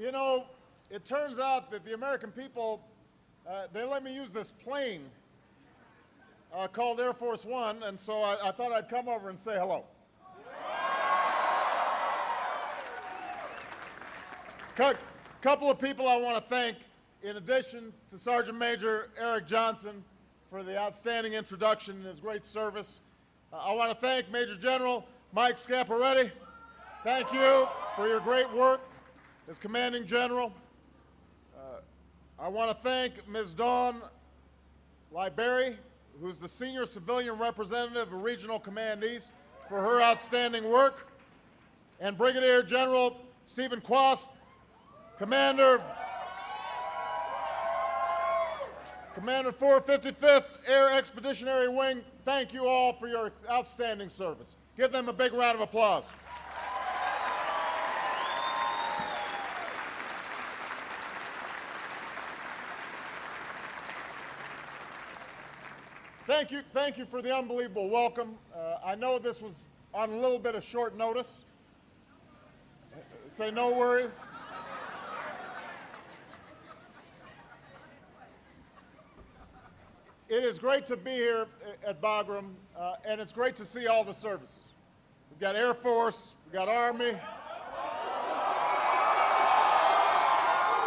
You know, it turns out that the American people, they let me use this plane called Air Force One, and so I thought I'd come over and say hello. Couple of people I want to thank, in addition to Sergeant Major Eric Johnson for the outstanding introduction and his great service. I want to thank Major General Mike Scaparetti. Thank you for your great work as Commanding General. I want to thank Ms. Dawn Libery, who's the Senior Civilian Representative of Regional Command East, for her outstanding work, and Brigadier General Stephen Quast, Commander 455th Air Expeditionary Wing. Thank you all for your outstanding service. Give them a big round of applause. Thank you for the unbelievable welcome. I know this was on a little bit of short notice. Say no worries. It is great to be here at Bagram, and it's great to see all the services. We've got Air Force, we've got Army,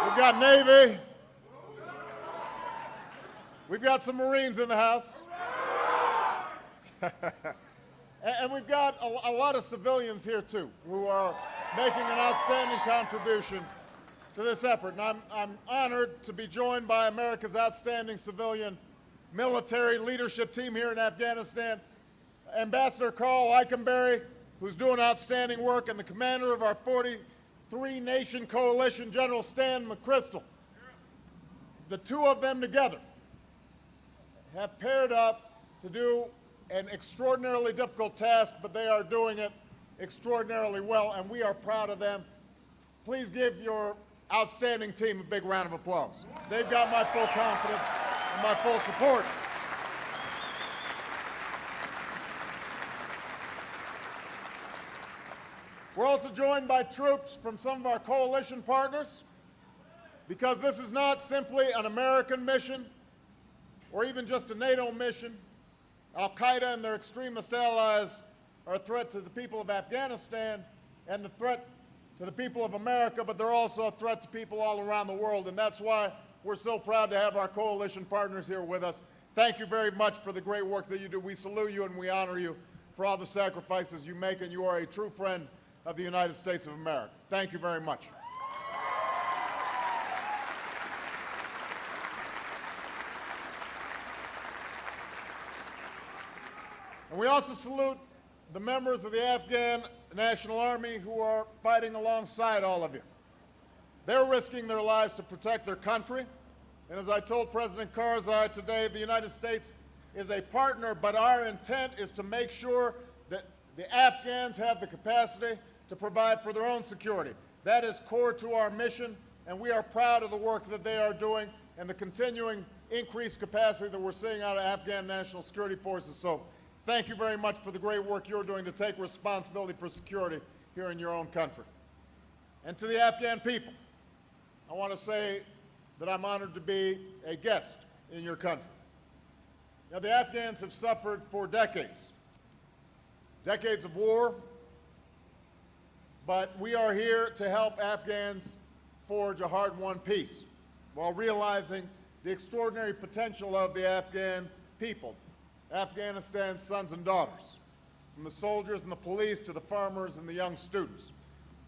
we've got Navy, we've got some Marines in the house, and we've got a lot of civilians here too, who are making an outstanding contribution to this effort. And I'm honored to be joined by America's outstanding civilian military leadership team here in Afghanistan, Ambassador Carl Eikenberry, who's doing outstanding work, and the commander of our 43-nation coalition, General Stan McChrystal. The two of them together have paired up to do an extraordinarily difficult task, but they are doing it extraordinarily well, and we are proud of them. Please give your outstanding team a big round of applause. They've got my full confidence and my full support. We're also joined by troops from some of our coalition partners, because this is not simply an American mission or even just a NATO mission. Al-Qaeda and their extremist allies are a threat to the people of Afghanistan and the threat to the people of America, but they're also a threat to people all around the world, and that's why we're so proud to have our coalition partners here with us. Thank you very much for the great work that you do. We salute you and we honor you for all the sacrifices you make, and you are a true friend of the United States of America. Thank you very much. And we also salute the members of the Afghan National Army who are fighting alongside all of you. They're risking their lives to protect their country. And as I told President Karzai today, the United States is a partner, but our intent is to make sure that the Afghans have the capacity to provide for their own security. That is core to our mission, and we are proud of the work that they are doing and the continuing increased capacity that we're seeing out of Afghan National Security Forces. So thank you very much for the great work you're doing to take responsibility for security here in your own country. And to the Afghan people, I want to say that I'm honored to be a guest in your country. Now, the Afghans have suffered for decades of war, but we are here to help Afghans forge a hard-won peace while realizing the extraordinary potential of the Afghan people, Afghanistan's sons and daughters, from the soldiers and the police to the farmers and the young students.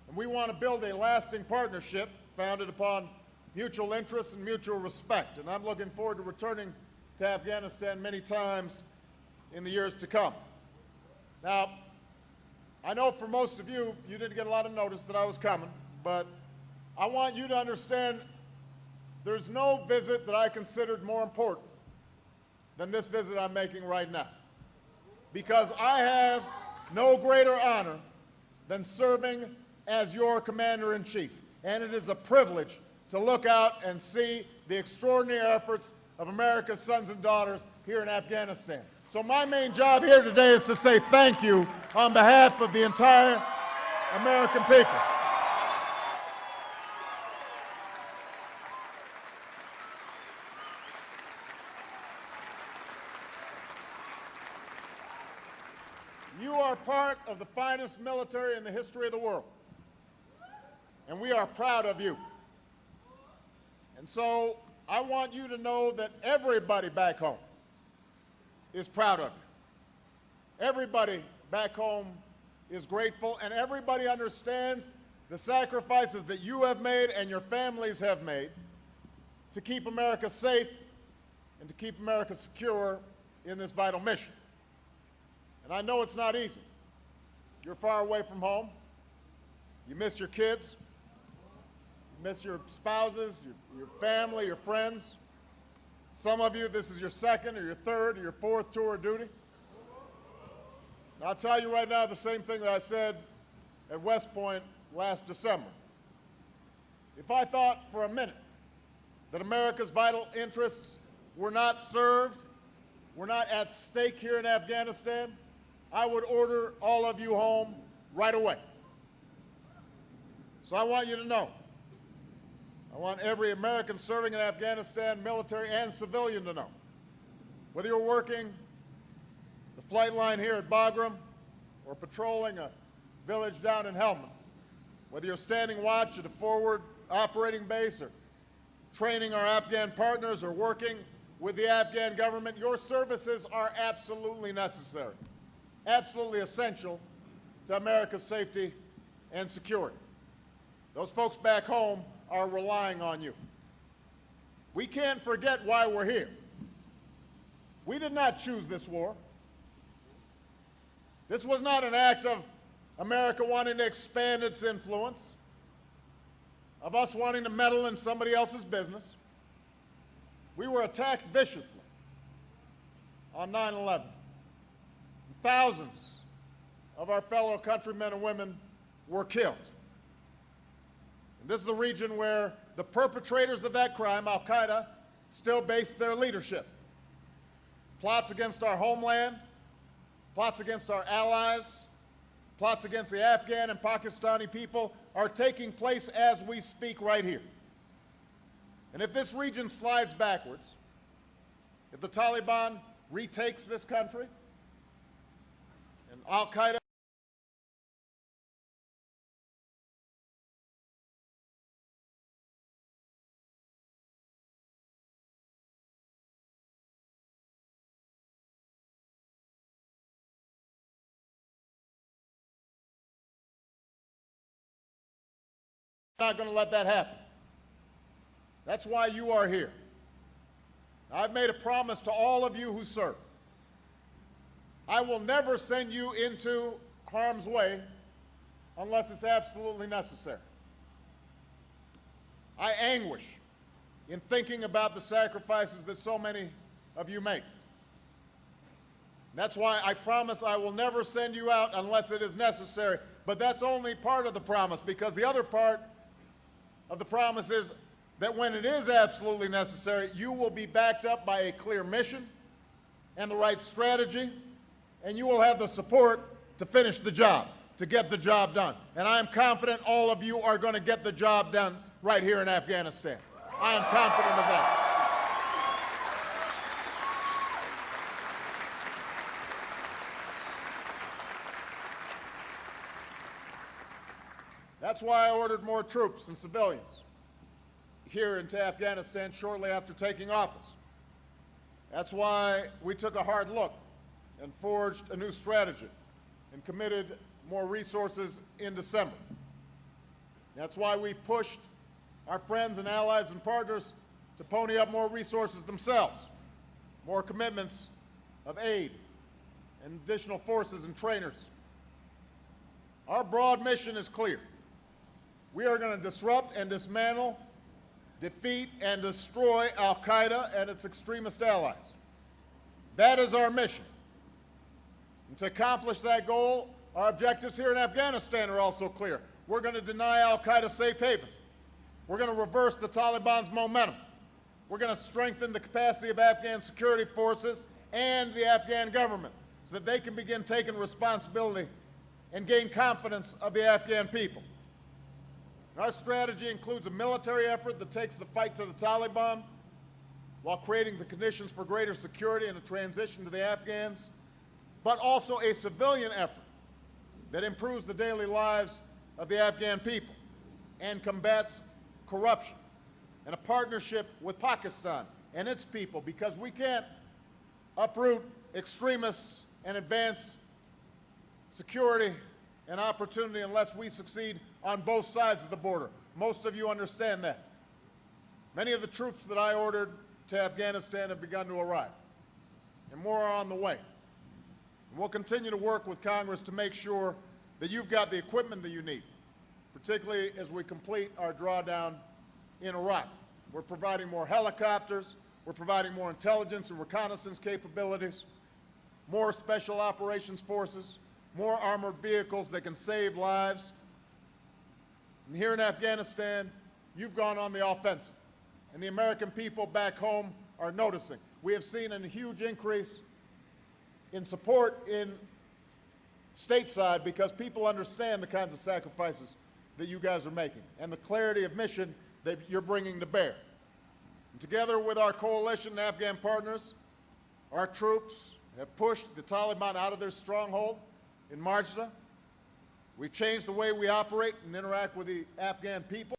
And we want to build a lasting partnership founded upon mutual interests and mutual respect. And I'm looking forward to returning to Afghanistan many times in the years to come. Now, I know for most of you, you didn't get a lot of notice that I was coming, but I want you to understand there's no visit that I considered more important than this visit I'm making right now, because I have no greater honor than serving as your Commander-in-Chief, and it is a privilege to look out and see the extraordinary efforts of America's sons and daughters here in Afghanistan. So my main job here today is to say thank you on behalf of the entire American people. are part of the finest military in the history of the world, and we are proud of you. And so I want you to know that everybody back home is proud of you. Everybody back home is grateful, and everybody understands the sacrifices that you have made and your families have made to keep America safe and to keep America secure in this vital mission. And I know it's not easy. You're far away from home. You miss your kids. You miss your spouses, your family, your friends. Some of you, this is your second or your third or your fourth tour of duty. And I'll tell you right now the same thing that I said at West Point last December. If I thought for a minute that America's vital interests were not served, were not at stake here in Afghanistan, I would order all of you home right away. So I want you to know, I want every American serving in Afghanistan, military and civilian, to know, whether you're working the flight line here at Bagram or patrolling a village down in Helmand, whether you're standing watch at a forward operating base or training our Afghan partners or working with the Afghan government, your services are absolutely necessary, absolutely essential to America's safety and security. Those folks back home are relying on you. We can't forget why we're here. We did not choose this war. This was not an act of America wanting to expand its influence, of us wanting to meddle in somebody else's business. We were attacked viciously on 9/11. Thousands of our fellow countrymen and women were killed. And this is the region where the perpetrators of that crime, Al-Qaeda, still base their leadership. Plots against our homeland, plots against our allies, plots against the Afghan and Pakistani people are taking place as we speak right here. And if this region slides backwards, if the Taliban retakes this country, and Al-Qaeda not going to let that happen. That's why you are here. I've made a promise to all of you who serve. I will never send you into harm's way unless it's absolutely necessary. I anguish in thinking about the sacrifices that so many of you make. That's why I promise I will never send you out unless it is necessary. But that's only part of the promise, because the other part of the promise is that when it is absolutely necessary, you will be backed up by a clear mission and the right strategy, and you will have the support to finish the job, to get the job done. And I am confident all of you are going to get the job done right here in Afghanistan. I am confident of that. That's why I ordered more troops and civilians here into Afghanistan shortly after taking office. That's why we took a hard look and forged a new strategy and committed more resources in December. That's why we pushed our friends and allies and partners to pony up more resources themselves, more commitments of aid and additional forces and trainers. Our broad mission is clear. We are going to disrupt and dismantle, defeat and destroy Al-Qaeda and its extremist allies. That is our mission. And to accomplish that goal, our objectives here in Afghanistan are also clear. We're going to deny Al-Qaeda safe haven. We're going to reverse the Taliban's momentum. We're going to strengthen the capacity of Afghan security forces and the Afghan government so that they can begin taking responsibility and gain confidence of the Afghan people. Our strategy includes a military effort that takes the fight to the Taliban while creating the conditions for greater security and a transition to the Afghans, but also a civilian effort that improves the daily lives of the Afghan people and combats corruption, and a partnership with Pakistan and its people, because we can't uproot extremists and advance security and opportunity unless we succeed on both sides of the border. Most of you understand that. Many of the troops that I ordered to Afghanistan have begun to arrive, and more are on the way. And we'll continue to work with Congress to make sure that you've got the equipment that you need, particularly as we complete our drawdown in Iraq. We're providing more helicopters, we're providing more intelligence and reconnaissance capabilities, more special operations forces, more armored vehicles that can save lives. And here in Afghanistan, you've gone on the offensive, and the American people back home are noticing. We have seen a huge increase in support in stateside because people understand the kinds of sacrifices that you guys are making and the clarity of mission that you're bringing to bear. And together with our coalition and Afghan partners, our troops have pushed the Taliban out of their stronghold in Marjda. We've changed the way we operate and interact with the Afghan people.